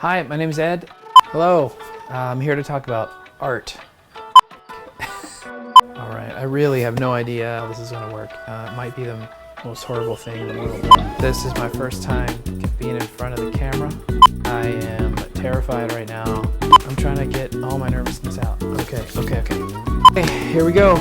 Hi, my name is Ed. Hello, I'm here to talk about art. All right, I really have no idea how this is going to work. It might be the most horrible thing in the world. This is my first time being in front of the camera. I am terrified right now. I'm trying to get all my nervousness out. Okay, here we go.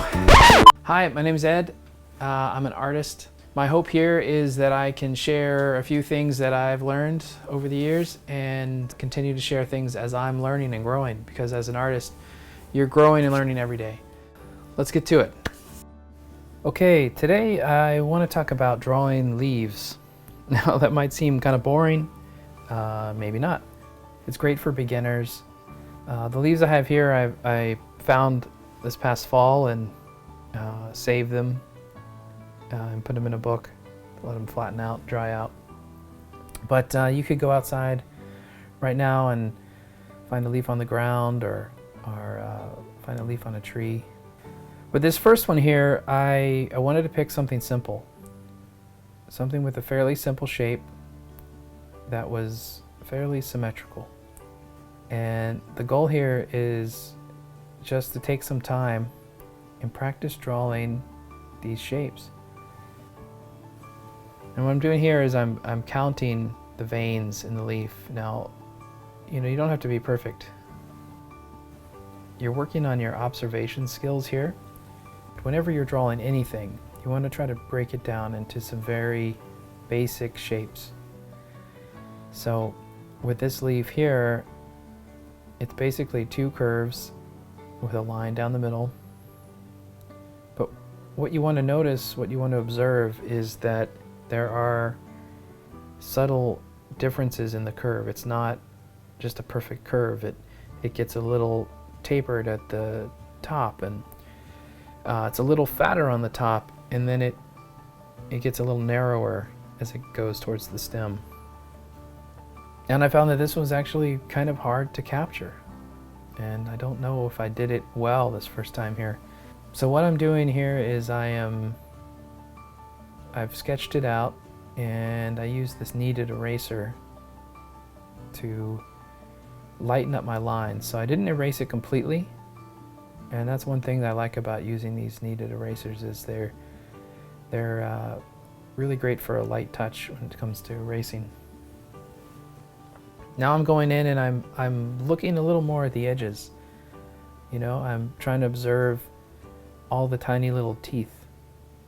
Hi, my name is Ed. I'm an artist. My hope here is that I can share a few things that I've learned over the years and continue to share things as I'm learning and growing, because as an artist, you're growing and learning every day. Let's get to it. Okay, today I want to talk about drawing leaves. Now that might seem kind of boring, maybe not. It's great for beginners. The leaves I have here I found this past fall and saved them and put them in a book to let them flatten out, dry out. But you could go outside right now and find a leaf on the ground or find a leaf on a tree. But this first one here, I wanted to pick something simple. Something with a fairly simple shape that was fairly symmetrical. And the goal here is just to take some time and practice drawing these shapes. And what I'm doing here is I'm counting the veins in the leaf. Now, you don't have to be perfect. You're working on your observation skills here. Whenever you're drawing anything, you want to try to break it down into some very basic shapes. So with this leaf here, it's basically two curves with a line down the middle. But what you want to notice, what you want to observe, is that there are subtle differences in the curve. It's not just a perfect curve. It gets a little tapered at the top, and it's a little fatter on the top, and then it gets a little narrower as it goes towards the stem. And I found that this was actually kind of hard to capture, and I don't know if I did it well this first time here. So what I'm doing here is I've sketched it out, and I use this kneaded eraser to lighten up my lines. So I didn't erase it completely, and that's one thing that I like about using these kneaded erasers, is they're really great for a light touch when it comes to erasing. Now I'm going in and I'm looking a little more at the edges. I'm trying to observe all the tiny little teeth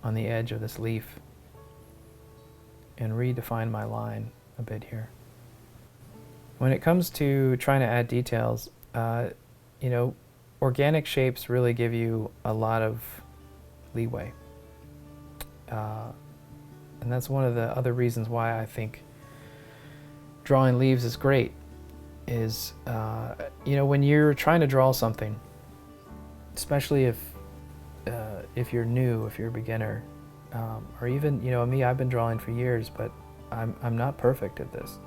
on the edge of this leaf and redefine my line a bit here. When it comes to trying to add details, organic shapes really give you a lot of leeway. And that's one of the other reasons why I think drawing leaves is great, is when you're trying to draw something, especially if you're new, if you're a beginner, or even me, I've been drawing for years, but I'm not perfect at this.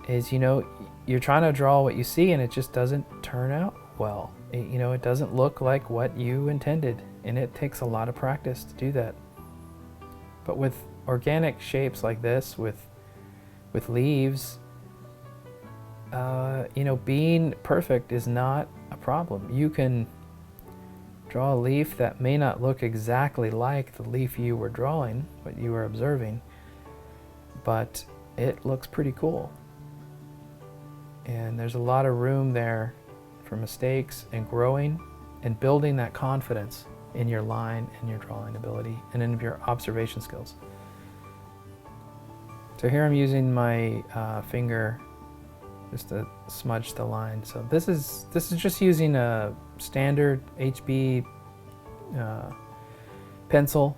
Is you're trying to draw what you see and it just doesn't turn out well. It doesn't look like what you intended, and it takes a lot of practice to do that. But with organic shapes like this, with leaves, being perfect is not a problem. You can draw a leaf that may not look exactly like the leaf you were drawing, what you were observing, but it looks pretty cool. And there's a lot of room there for mistakes and growing and building that confidence in your line and your drawing ability and in your observation skills. So here I'm using my finger just to smudge the line. So this is just using a standard HB pencil.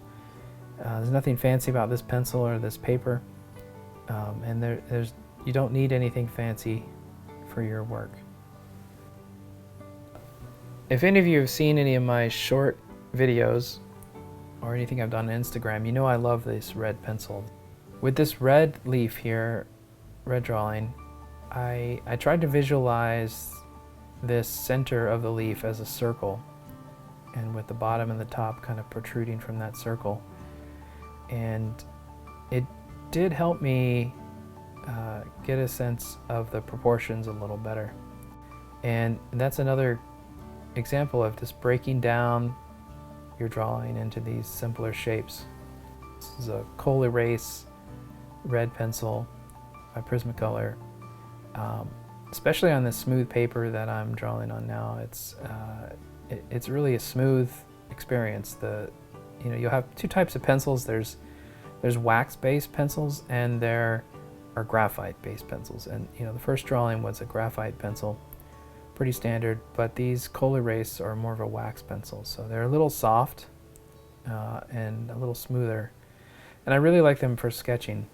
There's nothing fancy about this pencil or this paper, and you don't need anything fancy for your work. If any of you have seen any of my short videos or anything I've done on Instagram, I love this red pencil. With this red leaf here, red drawing, I tried to visualize this center of the leaf as a circle, and with the bottom and the top kind of protruding from that circle. And it did help me get a sense of the proportions a little better. And that's another example of just breaking down your drawing into these simpler shapes. This is a 𝗘𝗣𝗓𝗖𝗧 red pencil by Prismacolor. Especially on this smooth paper that I'm drawing on now, it's really a smooth experience. You'll have two types of pencils. There's wax-based pencils, and there are graphite-based pencils. And the first drawing was a graphite pencil, pretty standard, but these 𝗘𝗣𝗓𝗖𝗧 are more of a wax pencil, so they're a little soft and a little smoother, and I really like them for sketching.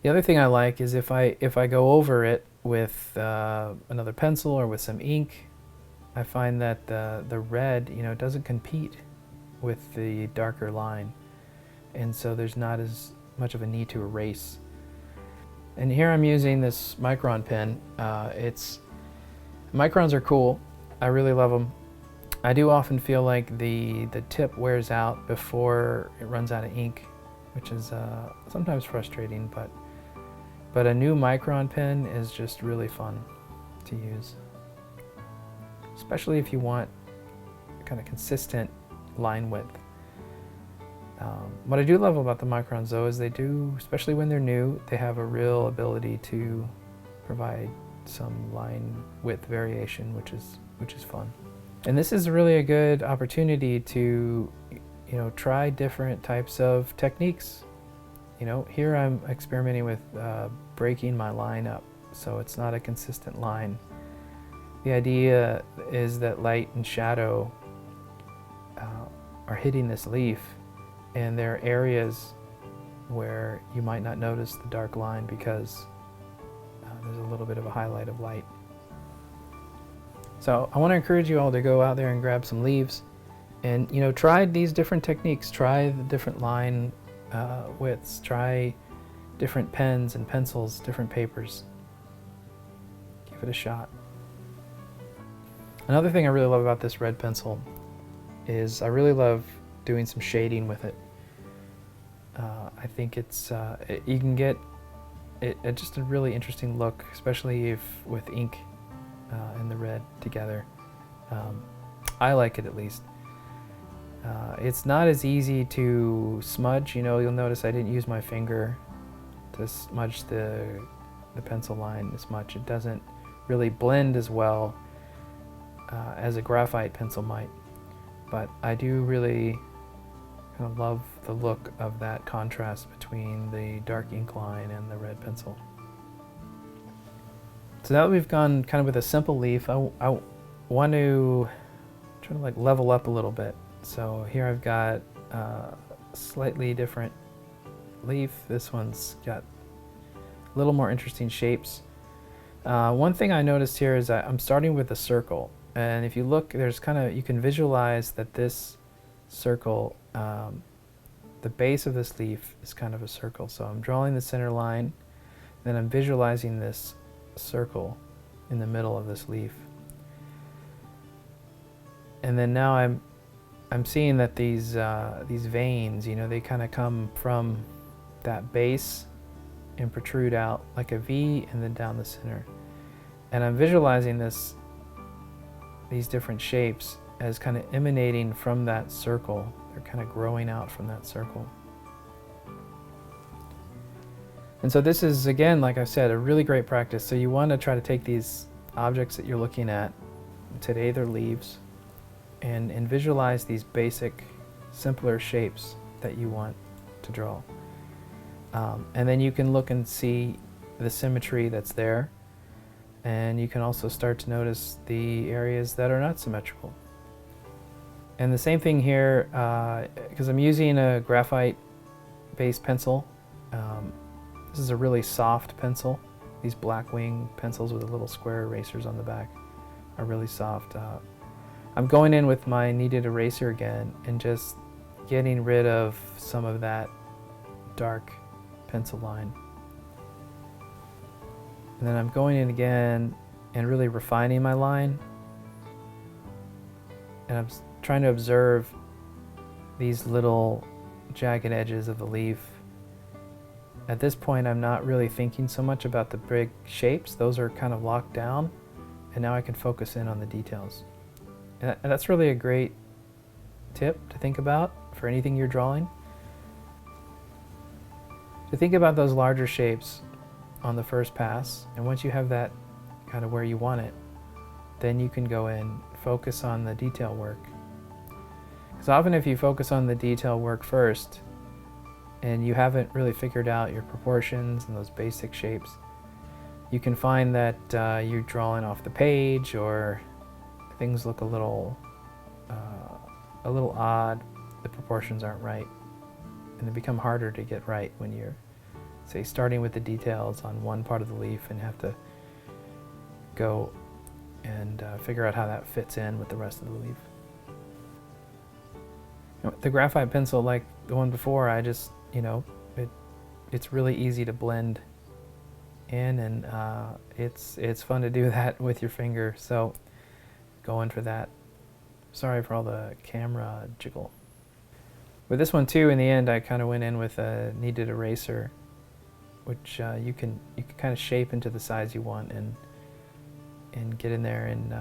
The other thing I like is if I go over it with another pencil or with some ink, I find that the red doesn't compete with the darker line, and so there's not as much of a need to erase. And here I'm using this Micron pen. Microns are cool. I really love them. I do often feel like the tip wears out before it runs out of ink, which is sometimes frustrating, but a new Micron pen is just really fun to use, especially if you want kind of consistent line width. What I do love about the Microns though is they do, especially when they're new, they have a real ability to provide some line width variation, which is fun. And this is really a good opportunity to try different types of techniques. Here I'm experimenting with breaking my line up so it's not a consistent line. The idea is that light and shadow are hitting this leaf, and there are areas where you might not notice the dark line because there's a little bit of a highlight of light. So I want to encourage you all to go out there and grab some leaves and try these different techniques, try the different line widths, try different pens and pencils, different papers. Give it a shot. Another thing I really love about this red pencil is I really love doing some shading with it. I think you can get just a really interesting look, especially with ink and the red together. I like it, at least. It's not as easy to smudge. You'll notice I didn't use my finger to smudge the pencil line as much. It doesn't really blend as well as a graphite pencil might, but I do really kind of love the look of that contrast between the dark ink line and the red pencil. So now that we've gone kind of with a simple leaf, I want to try to level up a little bit. So here I've got a slightly different leaf. This one's got a little more interesting shapes. One thing I noticed here is I'm starting with a circle, and if you look, you can visualize that this circle, the base of this leaf is kind of a circle. So I'm drawing the center line, then I'm visualizing this circle in the middle of this leaf. And then now I'm seeing that these veins, they kind of come from that base and protrude out like a V and then down the center. And I'm visualizing these different shapes as kind of emanating from that circle. They're kind of growing out from that circle. And so this is, again, like I said, a really great practice. So you want to try to take these objects that you're looking at, today they're leaves, and visualize these basic, simpler shapes that you want to draw. And then you can look and see the symmetry that's there, and you can also start to notice the areas that are not symmetrical. And the same thing here, because I'm using a graphite-based pencil. This is a really soft pencil. These Blackwing pencils with the little square erasers on the back are really soft. I'm going in with my kneaded eraser again and just getting rid of some of that dark pencil line. And then I'm going in again and really refining my line. And I'm trying to observe these little jagged edges of the leaf At this point, I'm not really thinking so much about the big shapes. Those are kind of locked down, and now I can focus in on the details. And that's really a great tip to think about for anything you're drawing. To think about those larger shapes on the first pass, and once you have that kind of where you want it, then you can go in, focus on the detail work. Because often if you focus on the detail work first, and you haven't really figured out your proportions and those basic shapes, you can find that you're drawing off the page, or things look a little odd, the proportions aren't right, and they become harder to get right when you're, say, starting with the details on one part of the leaf and have to go and figure out how that fits in with the rest of the leaf. The graphite pencil, like the one before, I just, it's really easy to blend in, and it's fun to do that with your finger, so go in for that. Sorry for all the camera jiggle. With this one too, in the end, I kind of went in with a kneaded eraser, which you can kind of shape into the size you want, and get in there and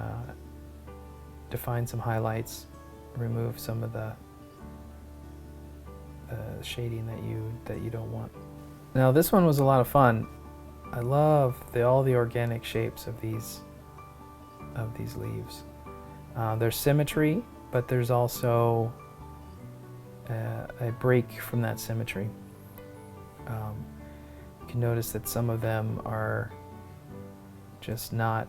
define some highlights, remove some of the shading that you don't want. Now this one was a lot of fun. I love all the organic shapes of these leaves. There's symmetry, but there's also a break from that symmetry. You can notice that some of them are just not,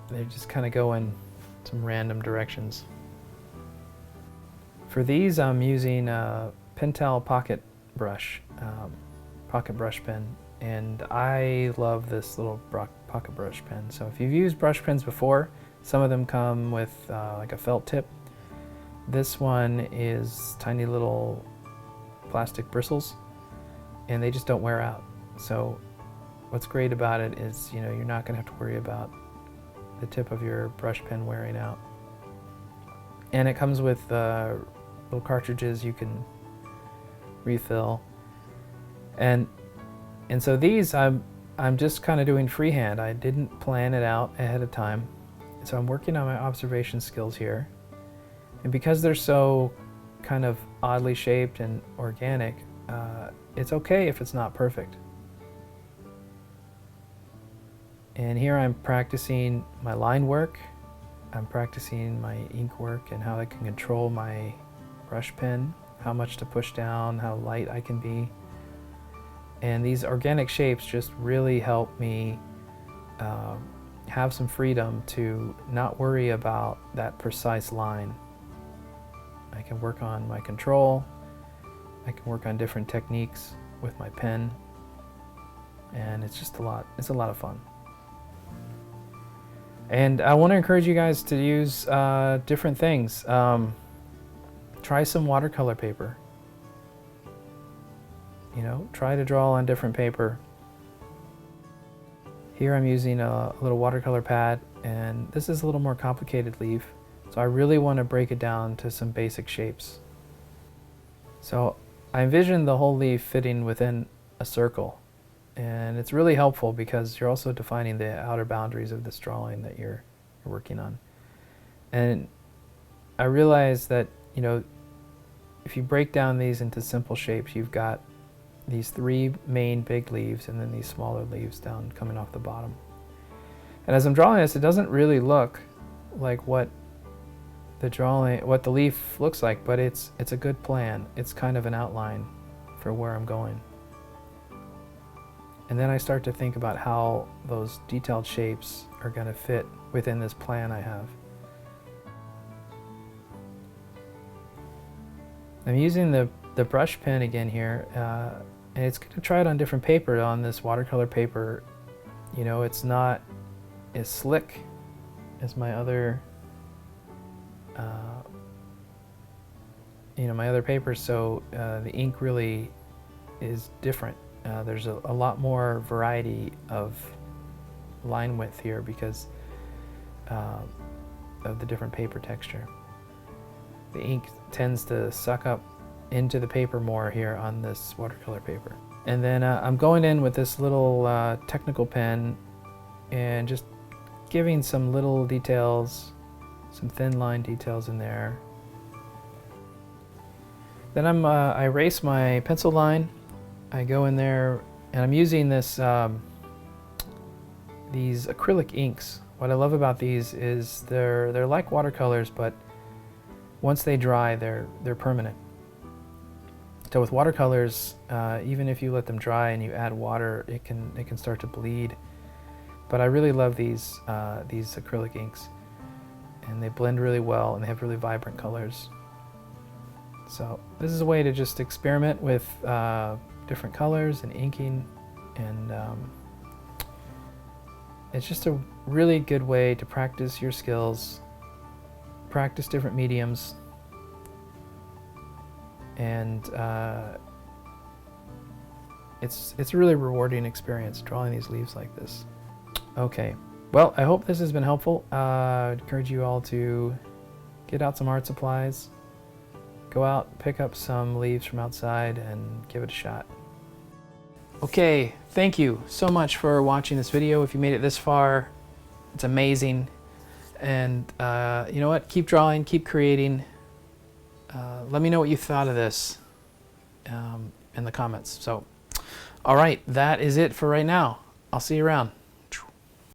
they just kind of go in some random directions. For these, I'm using a Pentel pocket brush pen, and I love this little pocket brush pen. So if you've used brush pens before, some of them come with like a felt tip. This one is tiny little plastic bristles, and they just don't wear out. So what's great about it is, you're not going to have to worry about the tip of your brush pen wearing out. And it comes with little cartridges you can refill. And so these, I'm just kind of doing freehand. I didn't plan it out ahead of time. So I'm working on my observation skills here. And because they're so kind of oddly shaped and organic, it's okay if it's not perfect. And here I'm practicing my line work. I'm practicing my ink work and how I can control my brush pen, how much to push down, how light I can be. And these organic shapes just really help me have some freedom to not worry about that precise line. I can work on my control, I can work on different techniques with my pen, and it's just it's a lot of fun. And I want to encourage you guys to use different things. Try some watercolor paper. Try to draw on different paper. Here I'm using a little watercolor pad, and this is a little more complicated leaf, so I really want to break it down to some basic shapes. So I envision the whole leaf fitting within a circle, and it's really helpful because you're also defining the outer boundaries of this drawing that you're working on. And I realize that, if you break down these into simple shapes, you've got these three main big leaves and then these smaller leaves down coming off the bottom. And as I'm drawing this, it doesn't really look like what the leaf looks like, but it's a good plan. It's kind of an outline for where I'm going. And then I start to think about how those detailed shapes are going to fit within this plan I have. I'm using the brush pen again here, and it's going to try it on different paper. On this watercolor paper, it's not as slick as my other my other papers, so the ink really is different. There's a lot more variety of line width here because of the different paper texture. The ink tends to suck up into the paper more here on this watercolor paper. And then I'm going in with this little technical pen and just giving some little details, some thin line details in there. Then I erase my pencil line. I go in there and I'm using this these acrylic inks. What I love about these is they're like watercolors, but once they dry, they're permanent. So with watercolors, even if you let them dry and you add water, it can start to bleed. But I really love these acrylic inks, and they blend really well, and they have really vibrant colors. So this is a way to just experiment with different colors and inking, and it's just a really good way to practice your skills, practice different mediums, and it's a really rewarding experience drawing these leaves like this. Okay, well, I hope this has been helpful. I'd encourage you all to get out some art supplies, go out, pick up some leaves from outside, and give it a shot. Okay, thank you so much for watching this video. If you made it this far, it's amazing. And you know what? Keep drawing, keep creating. Let me know what you thought of this in the comments. So, all right, that is it for right now. I'll see you around.